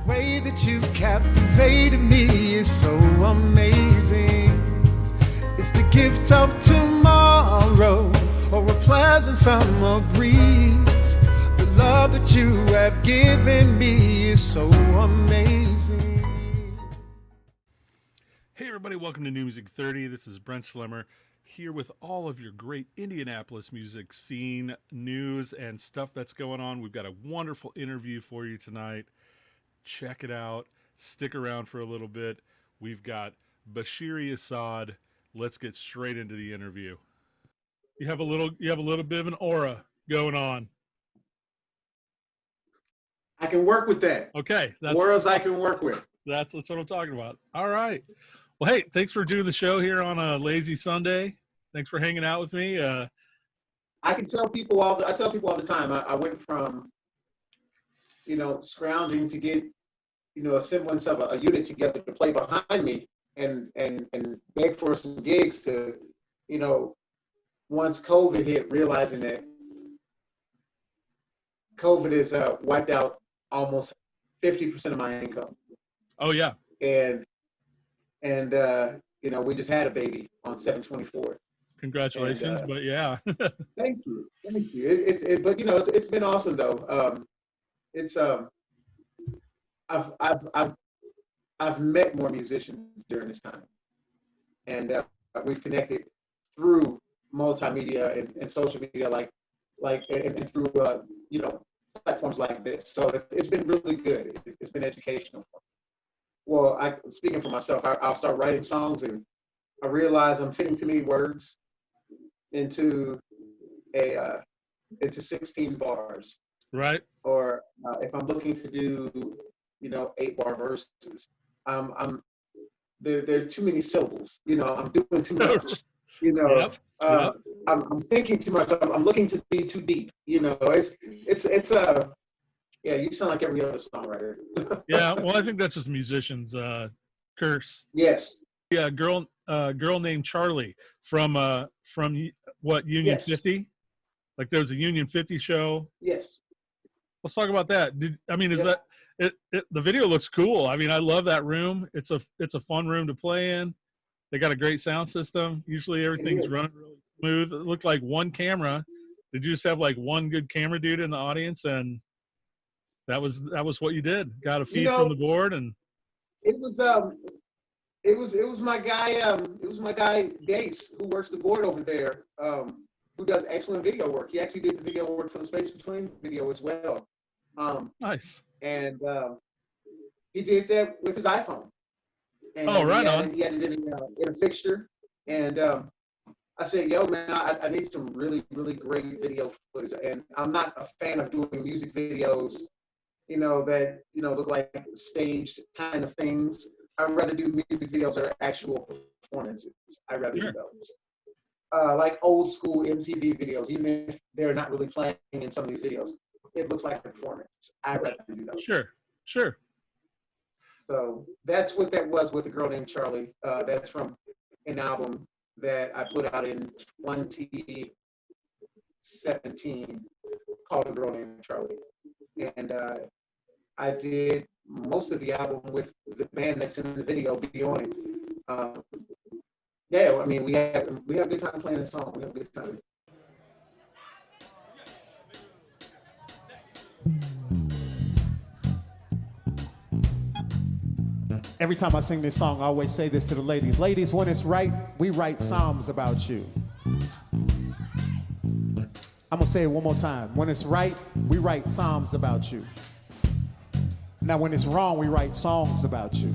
way that you captivated me is so amazing. It's the gift of tomorrow or a pleasant summer breeze. The love that you have given me is so amazing. Hey everybody, welcome to New Music 30. This is Brent Schlemmer here with all of your great Indianapolis music scene news and stuff that's going on. We've got a wonderful interview for you tonight. Check it out. Stick around for a little bit. We've got Bashiri Asad. Let's get straight into the interview. You have a little bit of an aura going on. I can work with that. Okay, Auras I can work with. That's what I'm talking about. All right. Well, hey, thanks for doing the show here on a lazy Sunday. Thanks for hanging out with me. I tell people all the time. I went from, scrounging to get, a semblance of a unit together to play behind me and beg for some gigs to, once COVID hit, realizing that COVID has wiped out almost 50% of my income. Oh yeah. And we just had a baby on 7/24. Congratulations, but yeah. Thank you. It's been awesome though. I've met more musicians during this time, and we've connected through multimedia and social media, and through platforms like this. So it's been really good. It's been educational. Well, speaking for myself, I'll start writing songs, and I realize I'm fitting too many words into 16 bars. Right. Or if I'm looking to do 8-bar verses, there are too many syllables. I'm doing too much. Yep. I'm thinking too much. I'm looking to be too deep. Yeah, you sound like every other songwriter. Yeah, well, I think that's just musicians' curse. Yes. Yeah, girl named Charlie from what, Union 50? Like there was a Union 50 show. Yes. Let's talk about that. That the video looks cool. I mean, I love that room. It's a fun room to play in. They got a great sound system. Usually everything's running really smooth. It looked like one camera. Did you just have like one good camera dude in the audience, and that was what you did? Got a feed from the board, and it was my guy Dace, who works the board over there, who does excellent video work. He actually did the video work for the Space Between video as well. Nice. And he did that with his iPhone. And right on. He had it in a fixture, and I said, "Yo, man, I need some really, really great video footage." And I'm not a fan of doing music videos, that look like staged kind of things. I'd rather do music videos that are actual performances. I'd rather do those. Like old school MTV videos, even if they're not really playing in some of these videos, it looks like a performance. I'd rather do those. Sure. So that's what that was with A Girl Named Charlie. That's from an album that I put out in 2017 called A Girl Named Charlie. And I did most of the album with the band that's in the video beyond it. We have a good time playing the song. We have a good time. Every time I sing this song, I always say this to the ladies. Ladies, when it's right, we write psalms about you. I'm going to say it one more time. When it's right, we write psalms about you. Now, when it's wrong, we write songs about you.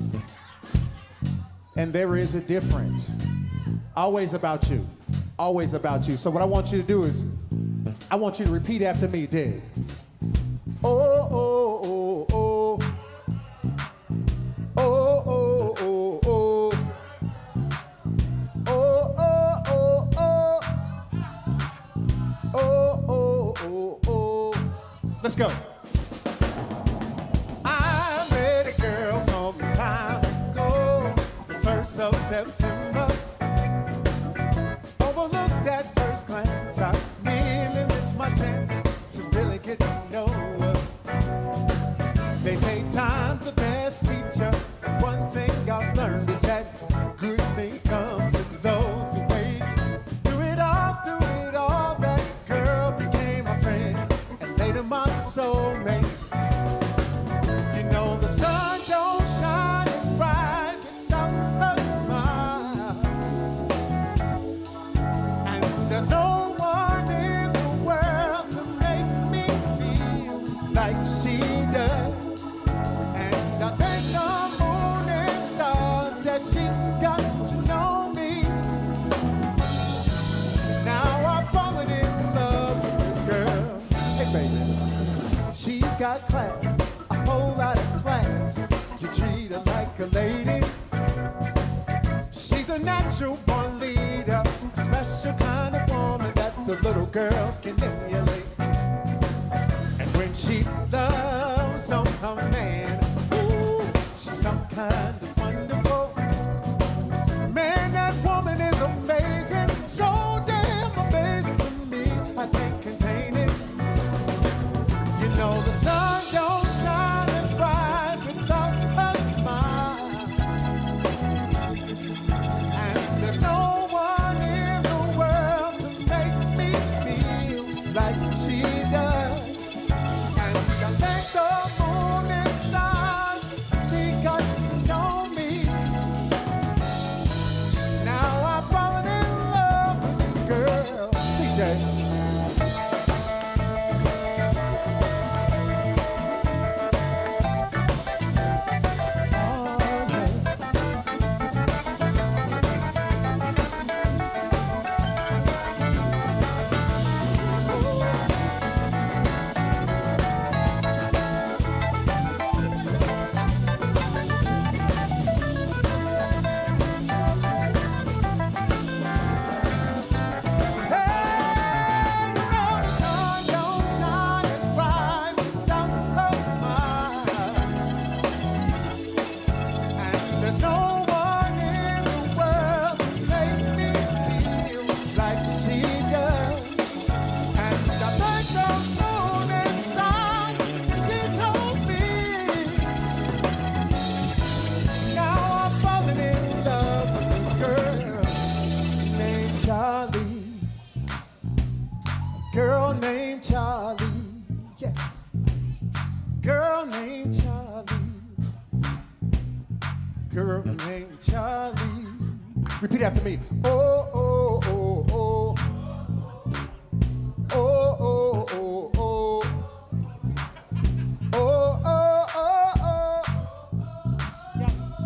And there is a difference. Always about you. Always about you. So what I want you to do is, I want you to repeat after me, Dig. Oh, oh, oh, oh. Let's go. I met a girl some time ago, the 1st of September. Overlooked at first glance, I nearly missed my chance to really get to know her. They say time's a best teacher. One thing I've learned is that good things come to those who wait. Through it all, that girl became my friend and later my soulmate. You know the sun don't shine as bright without a smile, and there's no one in the world to make me feel like she does. And I thank the moon and stars that she got to know me. Now I've fallen in love with the girl. Hey baby, she's got class, a whole lot of class. You treat her like a lady. She's a natural born leader, a special kind of woman that the little girls can emulate. And when she loves on her man, ooh, she's some kind of wonderful. Man, that woman is amazing, so damn amazing to me, I can't contain it. You know the sun don't shine as bright without a smile, and there's no one in the world to make me feel like she does. And I thank the moon and stars that she got to know me. Now I've fallen in love with the girl. CJ. Girl named Charlie, yes. Girl named Charlie. Girl named Charlie. Repeat after me. Oh, oh, oh, oh. Oh, oh, oh, oh. Oh, oh, oh, oh.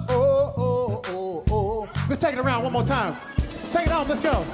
Oh, oh, oh, oh. Let's take it around one more time. Take it on, let's go.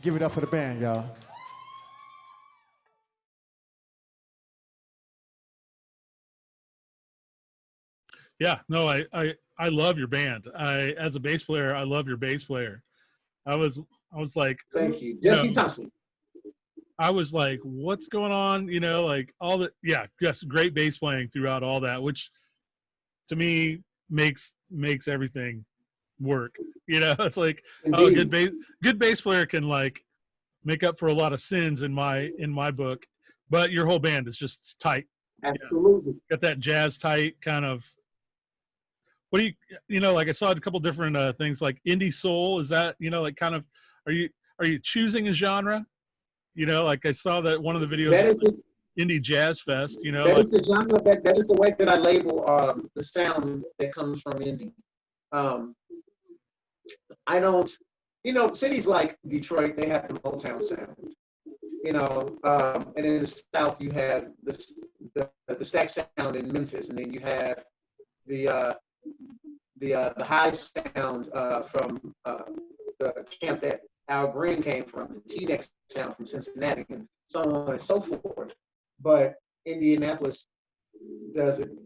Give it up for the band, y'all. Yeah, no, I love your band. As a bass player, I love your bass player. I was like, thank you, Jesse Thompson. I was like, what's going on? You know, like all the, yeah, just great bass playing throughout all that, which to me makes everything work. You know, it's like, indeed. Oh, good bass player can like make up for a lot of sins in my book, but your whole band is just tight. Absolutely. You know, got that jazz tight kind of. What do you know, like I saw a couple different things like IndySoul. Is that, you know, like kind of, are you choosing a genre? You know, like I saw that one of the videos. That is the Indie Jazz Fest, you know. That is the genre, that is the way that I label the sound that comes from indie. Um, I don't, you know, cities like Detroit, they have the Motown sound, you know, and in the South you have the stack sound in Memphis, and then you have the the high sound from the camp that Al Green came from, the T-Nex sound from Cincinnati, and so on and so forth. But Indianapolis doesn't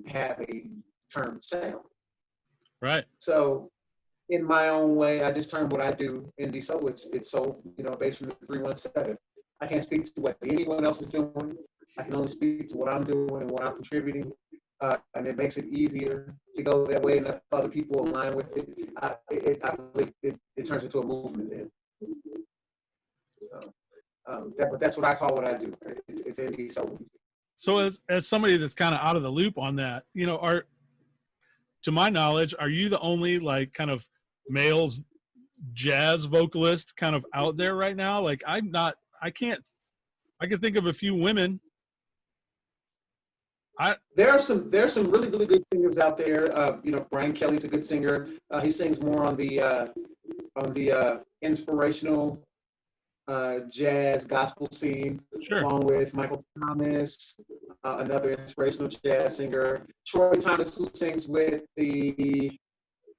have a term sound. Right. So in my own way, I just term what I do IndySoul. It's soul, you know, based from the 317. I can't speak to what anyone else is doing. I can only speak to what I'm doing and what I'm contributing. And it makes it easier to go that way, and if other people align with it, I believe it turns into a movement then. So, but that's what I call what I do. It's IndySoul. So as somebody that's kind of out of the loop on that, you know, to my knowledge, are you the only like kind of males jazz vocalist kind of out there right now? Like I can think of a few women. There's some really good singers out there. You know, Brian Kelly's a good singer. He sings more on the inspirational jazz gospel scene, Sure. along with Michael Thomas, another inspirational jazz singer. Troy Thomas, who sings with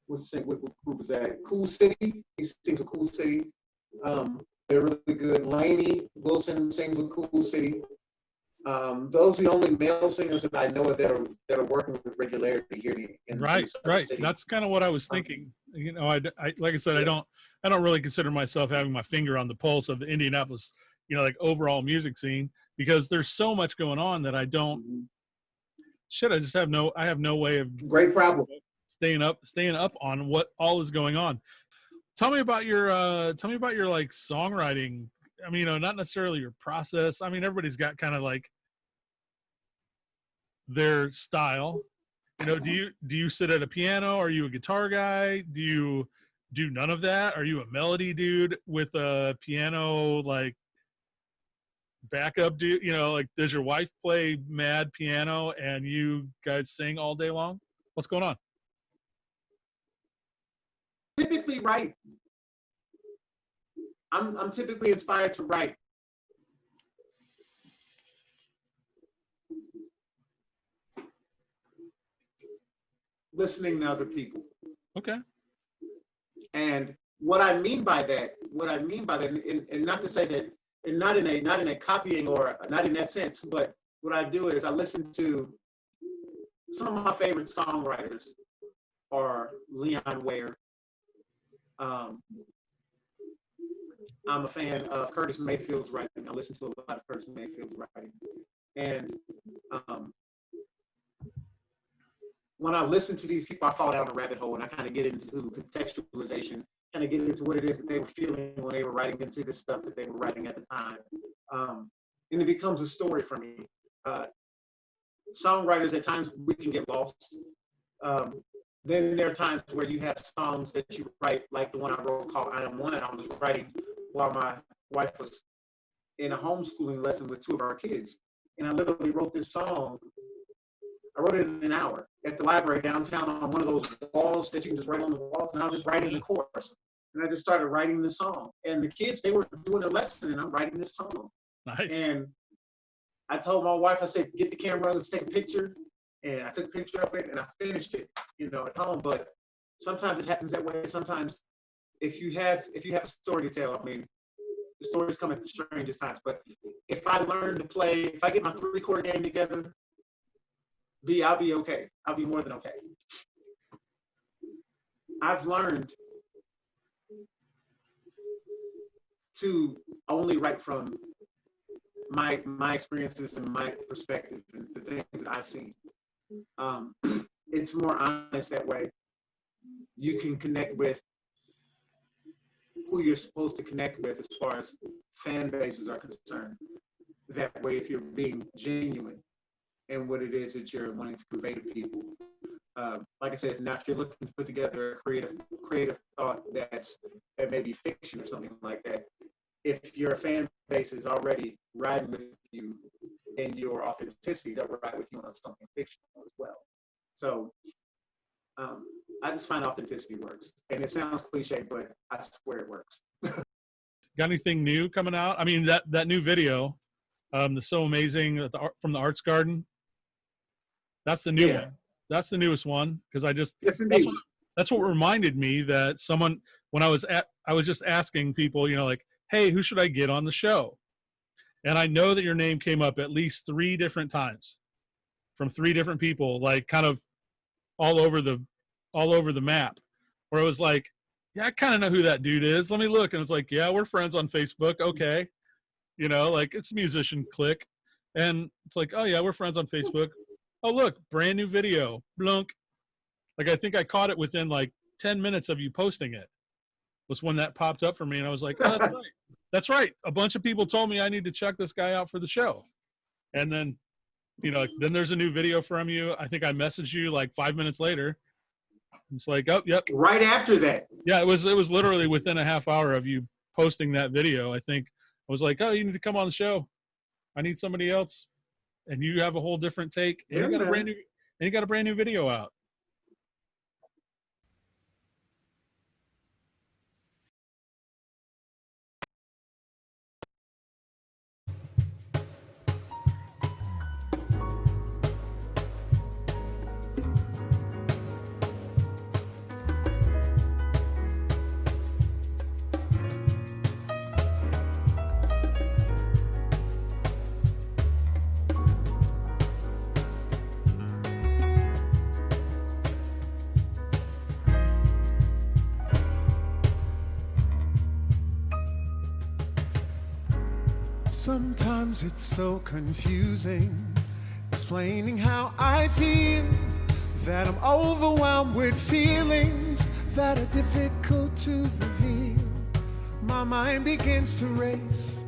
what group is that? Cool City. He sings with Cool City. They're really good. Lainey Wilson sings with Cool City. Those are the only male singers that I know of that are working with regularity here in Right. the city. That's kind of what I was thinking. You know, I like I said, I don't really consider myself having my finger on the pulse of the Indianapolis, you know, like overall music scene, because there's so much going on that I don't. I have no way of Great problem. staying up on what all is going on. Tell me about your like songwriting. I mean, you know, not necessarily your process. I mean, everybody's got kind of like their style. You know, do you sit at a piano? Are you a guitar guy? Do you do none of that? Are you a melody dude with a piano like backup dude? You know, like does your wife play mad piano and you guys sing all day long? What's going on? Typically write. I'm typically inspired to write. Listening to other people. Okay. And what I mean by that, and not to say that, and not in a copying or not in that sense, but what I do is I listen to some of my favorite songwriters are Leon Ware. I'm a fan of Curtis Mayfield's writing. I listen to a lot of Curtis Mayfield's writing. And when I listen to these people, I fall down a rabbit hole and I kind of get into contextualization, kind of get into what it is that they were feeling when they were writing into the stuff that they were writing at the time. And it becomes a story for me. Songwriters, at times, we can get lost. Then there are times where you have songs that you write, like the one I wrote called I Am One. I was writing while my wife was in a homeschooling lesson with two of our kids. And I literally wrote this song. I wrote it in an hour at the library downtown on one of those walls that you can just write on the walls. And I was just writing the chorus. And I just started writing the song. And the kids, they were doing their lesson and I'm writing this song. Nice. And I told my wife, I said, get the camera, let's take a picture. And I took a picture of it and I finished it, you know, at home. But sometimes it happens that way. Sometimes if you have a story to tell, I mean, the stories come at the strangest times. But if I learn to play, if I get my 3-chord game together, I'll be okay. I'll be more than okay. I've learned to only write from my experiences and my perspective and the things that I've seen. It's more honest that way. You can connect with who you're supposed to connect with as far as fan bases are concerned. That way, if you're being genuine in what it is that you're wanting to convey to people. Like I said, now if you're looking to put together a creative thought that may be fiction or something like that, if your fan base is already riding with you in your authenticity, they'll ride with you on something fictional as well. So I just find authenticity works. And it sounds cliche, but I swear it works. Got anything new coming out? I mean, that new video, the So Amazing from the Arts Garden. That's the new one. That's the newest one because yes, indeed. That's what reminded me that someone, when I was just asking people, you know, like, hey, who should I get on the show? And I know that your name came up at least 3 different times from 3 different people, like kind of all over the map, where it was like, yeah, I kind of know who that dude is. Let me look. And it's like, yeah, we're friends on Facebook. Okay. You know, like it's musician click. And it's like, oh yeah, we're friends on Facebook. Oh, look, brand new video. Blunk. Like, I think I caught it within like 10 minutes of you posting it was when that popped up for me. And I was like, oh, that's right. That's right. A bunch of people told me I need to check this guy out for the show. And then, you know, then there's a new video from you. I think I messaged you like 5 minutes later. It's like, oh, yep. Right after that. Yeah, it was literally within a half hour of you posting that video. I think I was like, oh, you need to come on the show. I need somebody else. And you have a whole different take. And you got a brand new video out. Sometimes it's so confusing, explaining how I feel, that I'm overwhelmed with feelings that are difficult to reveal. My mind begins to race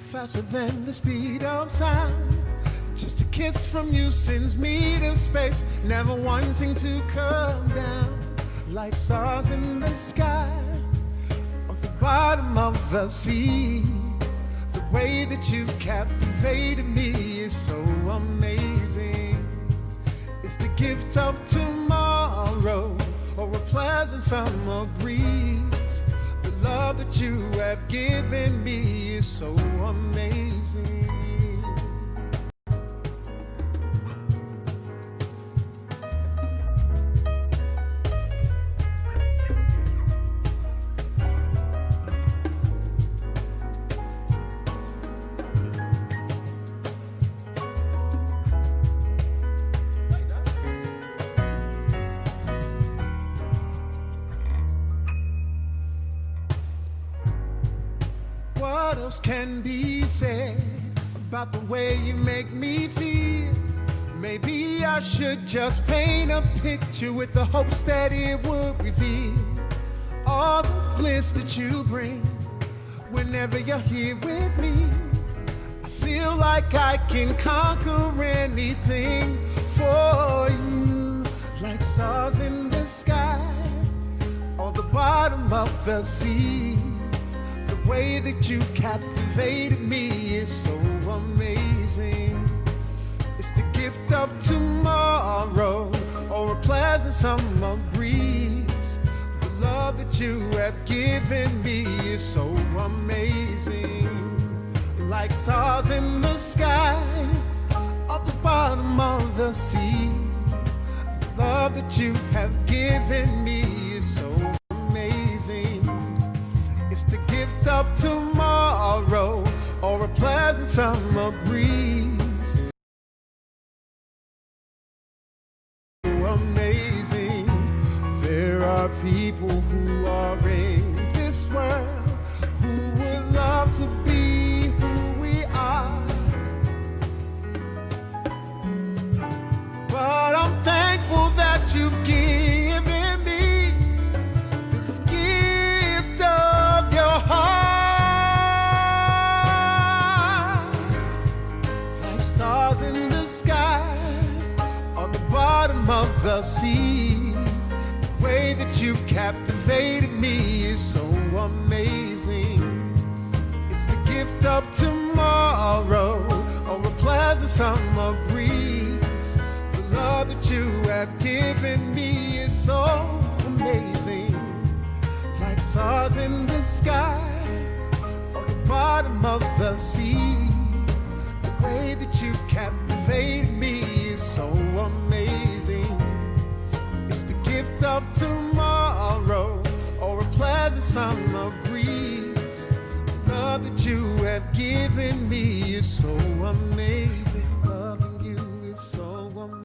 faster than the speed of sound. Just a kiss from you sends me to space, never wanting to come down. Like stars in the sky or the bottom of the sea. The way that you captivated me is so amazing. It's the gift of tomorrow or a pleasant summer breeze. The love that you have given me is so amazing. What else can be said about the way you make me feel? Maybe I should just paint a picture with the hopes that it would reveal all the bliss that you bring whenever you're here with me. I feel like I can conquer anything for you, like stars in the sky or the bottom of the sea. The way that you captivated me is so amazing. It's the gift of tomorrow or a pleasant summer breeze. The love that you have given me is so amazing. Like stars in the sky or the bottom of the sea. The love that you have given me is so amazing. It's the gift of tomorrow or a pleasant summer breeze. So amazing. There are people who are in this world who would love to be who we are. But I'm thankful that you've given me this gift of your heart. Like stars in the sky on the bottom of the sea. The way that you captivated me is so amazing. It's the gift of tomorrow or a pleasant summer breeze. The love that you have given me is so stars in the sky or the bottom of the sea. The way that you captivated me is so amazing. It's the gift of tomorrow or a pleasant summer breeze. The love that you have given me is so amazing. Loving you is so amazing.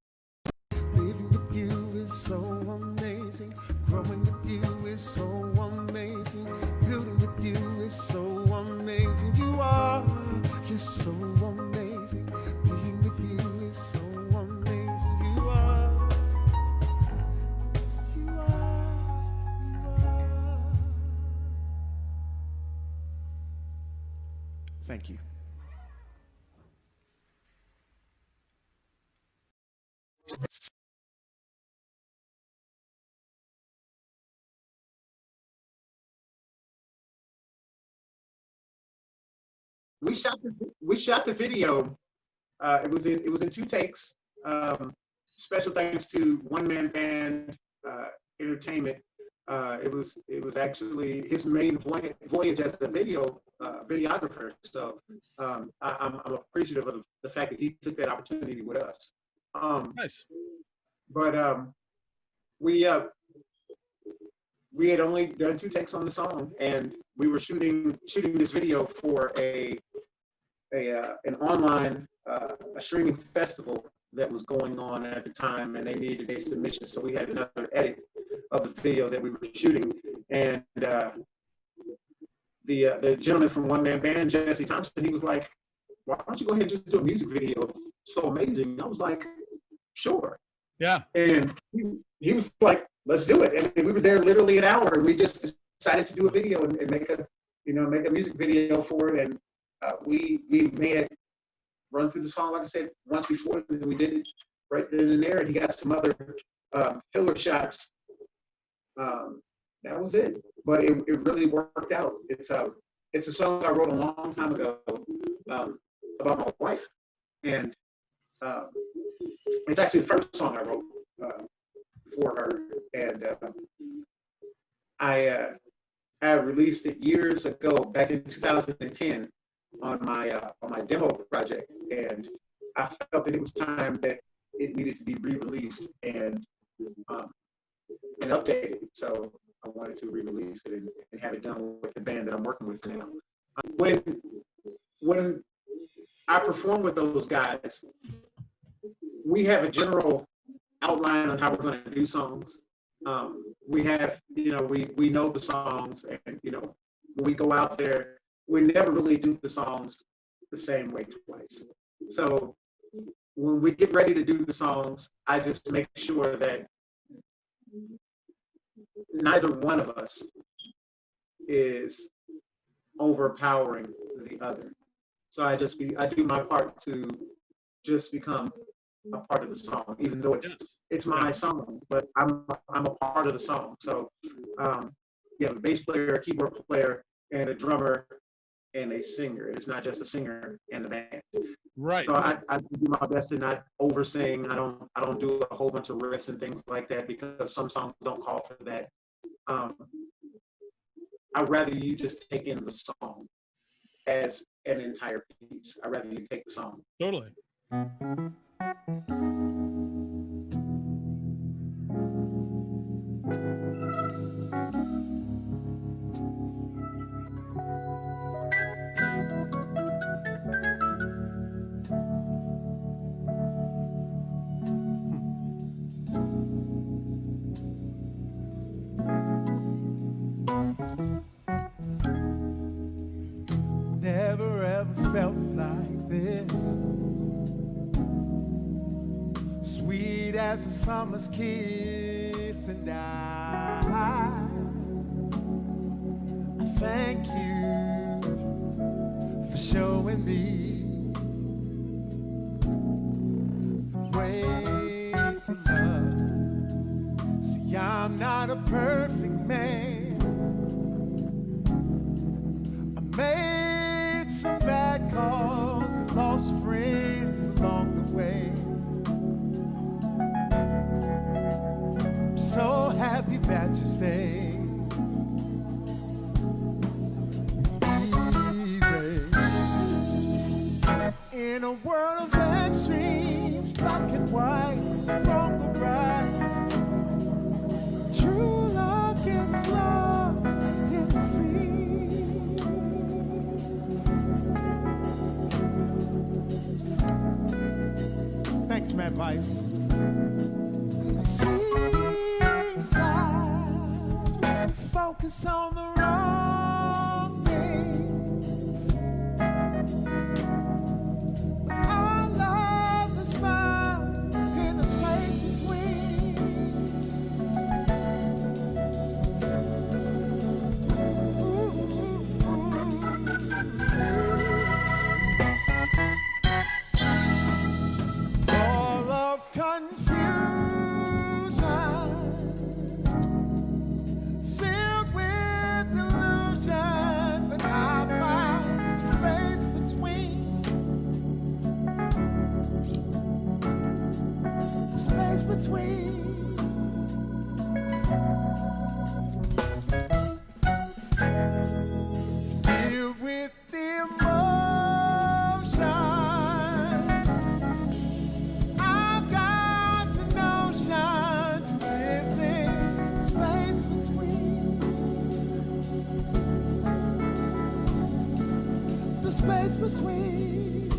Living with you is so amazing. Growing with you is so amazing. Building with you is so amazing. You're so amazing. Being with you is so amazing. You are. Thank you. We shot the video. It was in 2 takes. Special thanks to One Man Band Entertainment. It was actually his main voyage as a videographer. So I'm appreciative of the fact that he took that opportunity with us. Nice. But we had only done 2 takes on the song, and we were shooting this video for an online a streaming festival that was going on at the time, and they needed a submission. So we had another edit of the video that we were shooting, and the gentleman from One Man Band, Jesse Thompson, he was like, "Why don't you go ahead and just do a music video? So amazing." I was like, "Sure." Yeah. And he was like, "Let's do it." And we were there literally an hour, and we just decided to do a video and make a music video for it. And we may have run through the song, like I said, once before, and we did it right then and there. And he got some other filler shots. That was it. But it really worked out. It's a song I wrote a long time ago about my wife, and it's actually the first song I wrote for her. And I released it years ago, back in 2010, on my demo project, and I felt that it was time that it needed to be re-released and updated. So I wanted to re-release it and have it done with the band that I'm working with now. When I perform with those guys, we have a general outline on how we're going to do songs. We have, we know the songs, and when we go out there, we never really do the songs the same way twice. So when we get ready to do the songs, I just make sure that neither one of us is overpowering the other. So I do my part to just become a part of the song, even though it's my song, but I'm a part of the song. So you have a bass player, a keyboard player, and a drummer and a singer. It's not just a singer and the band. Right. So I do my best to not over sing. I don't do a whole bunch of riffs and things like that, because some songs don't call for that. I'd rather you just take in the song as an entire piece. I'd rather you take the song. Totally. Never ever felt like this. Sweet as a summer's kiss, and I thank you for showing me the way to love. See, I'm not a perfect man. I made some bad calls and lost friends along the way. I'm so happy that you stayed. a world of extremes, black and white, wrong or right. True love gets lost in the sea. Thanks, Matt Vice. Seems I focus on the wrong thing. But our love is found in the space between. All of confusion, filled with illusion, but I found the space between. The space between. Filled with emotion, I've got the notion to live in the space between. The space between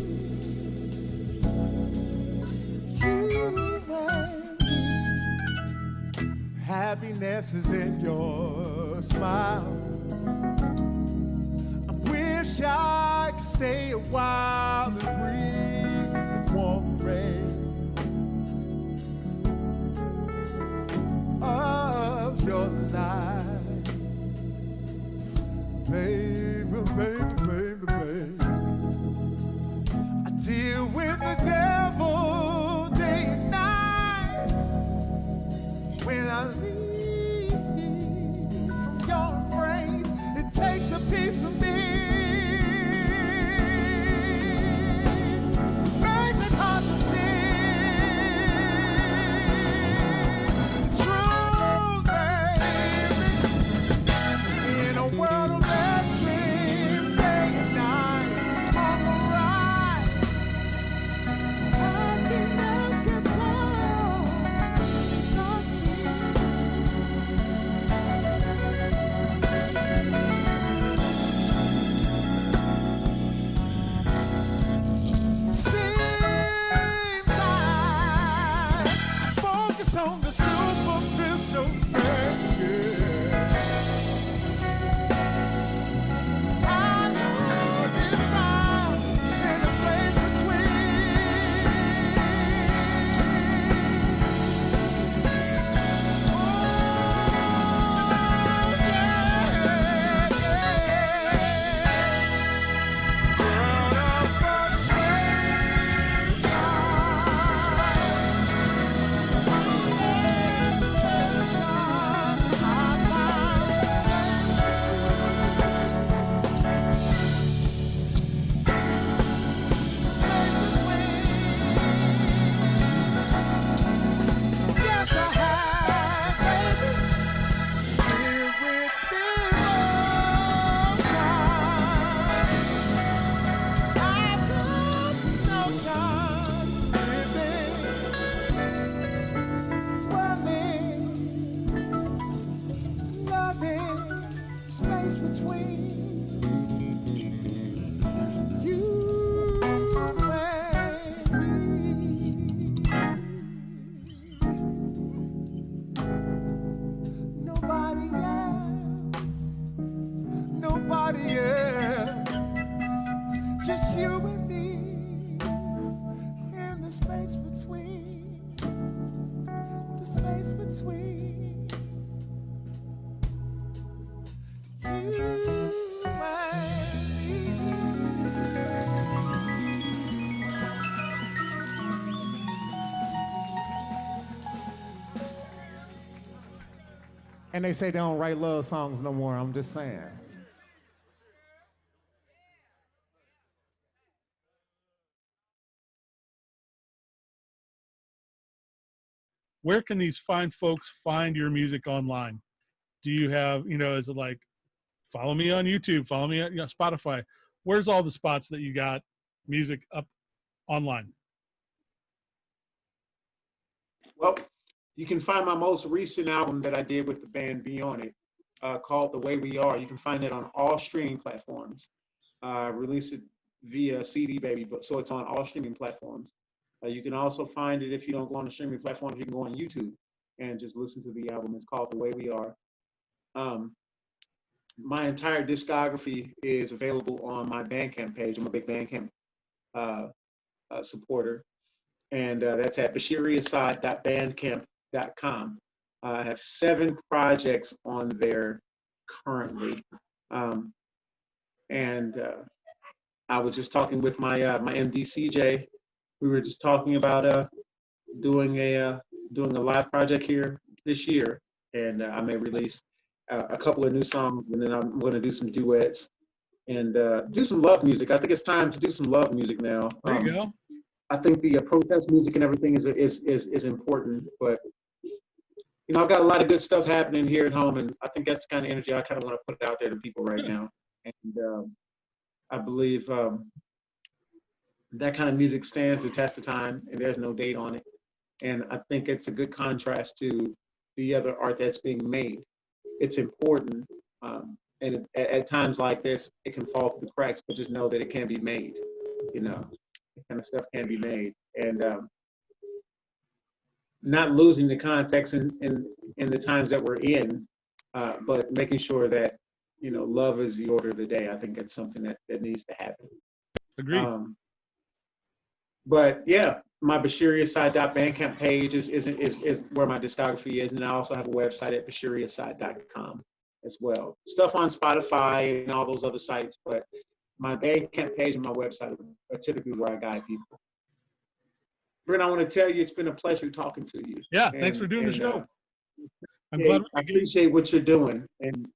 you and me. Happiness is in your smile. I wish I could stay a while and breathe the warm rain of your light. Baby, baby, baby, baby, I deal with the devil day and night. When I leave from your embrace, it takes a piece of me. Makes it hard to see. True, baby. In a world of extremes, day and night, on the ride. Happiness gets lost. Seems I focus on the superficial, I know this time in the space yes, I have, baby. Live with devotion. I've got notions living, dwelling, loving, space between you and me. Nobody else, just you and me in the space between, the space between you and me. And they say they don't write love songs no more. I'm just saying. Where can these fine folks find your music online? Do you have, is it like, follow me on YouTube, follow me on Spotify? Where's all the spots that you got music up online? Well, you can find my most recent album that I did with the band Be On It, called The Way We Are. You can find it on all streaming platforms. Release it via CD Baby, but so it's on all streaming platforms. You can also find it if you don't go on the streaming platforms. You can go on YouTube and just listen to the album. It's called The Way We Are. My entire discography is available on my Bandcamp page. I'm a big Bandcamp supporter, and that's at BashiriAsad.bandcamp.com. I have 7 projects on there currently, and I was just talking with my MD CJ. We were just talking about doing a live project here this year, and I may release a couple of new songs, and then I'm going to do some duets and do some love music. I think it's time to do some love music now. There you go. I think the protest music and everything is important, but I've got a lot of good stuff happening here at home, and I think that's the kind of energy I kind of want to put out there to people right now. And I believe that kind of music stands the test of time, and there's no date on it. And I think it's a good contrast to the other art that's being made. It's important, and at times like this, it can fall through the cracks, but just know that it can be made. That kind of stuff can be made, and not losing the context in the times that we're in, but making sure that love is the order of the day. I think that's something that needs to happen. Agreed. But yeah, my BashiriAsad.bandcamp page is where my discography is, and I also have a website at BashiriAsad.com as well. Stuff on Spotify and all those other sites, but my Bandcamp page and my website are typically where I guide people. Brent, I want to tell you, it's been a pleasure talking to you. Yeah, thanks for doing the show. I'm yeah, glad I appreciate what you're doing and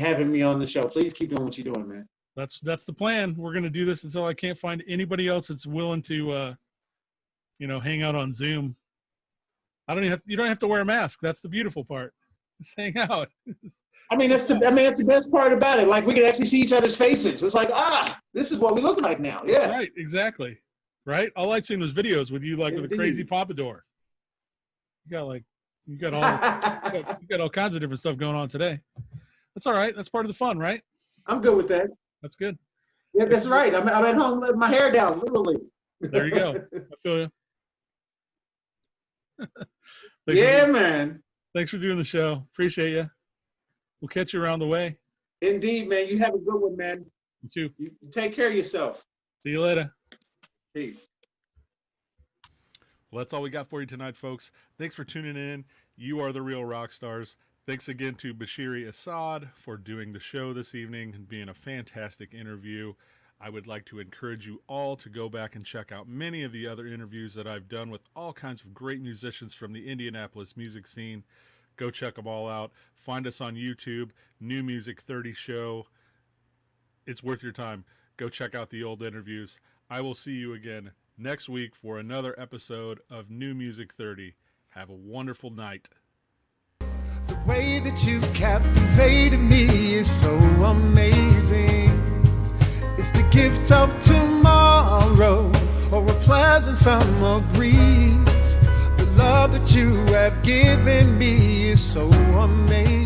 having me on the show. Please keep doing what you're doing, man. That's the plan. We're going to do this until I can't find anybody else that's willing to, hang out on Zoom. You don't have to wear a mask. That's the beautiful part. Just hang out. That's the best part about it. Like, we can actually see each other's faces. It's like, this is what we look like now. Yeah. Right. Exactly. Right. All I'd seen was videos with you, like with a crazy pompadour. You got all kinds of different stuff going on today. That's all right. That's part of the fun, right? I'm good with that. That's good. Yeah, that's right. I'm at home letting my hair down, literally. There you go. I feel you. Yeah, man. Thanks for doing the show. Appreciate you. We'll catch you around the way. Indeed, man. You have a good one, man. You too. You take care of yourself. See you later. Peace. Well, that's all we got for you tonight, folks. Thanks for tuning in. You are the real rock stars. Thanks again to Bashiri Asad for doing the show this evening and being a fantastic interview. I would like to encourage you all to go back and check out many of the other interviews that I've done with all kinds of great musicians from the Indianapolis music scene. Go check them all out. Find us on YouTube, New Music 30 Show. It's worth your time. Go check out the old interviews. I will see you again next week for another episode of New Music 30. Have a wonderful night. The way that you captivated me is so amazing. It's the gift of tomorrow or a pleasant summer breeze. The love that you have given me is so amazing.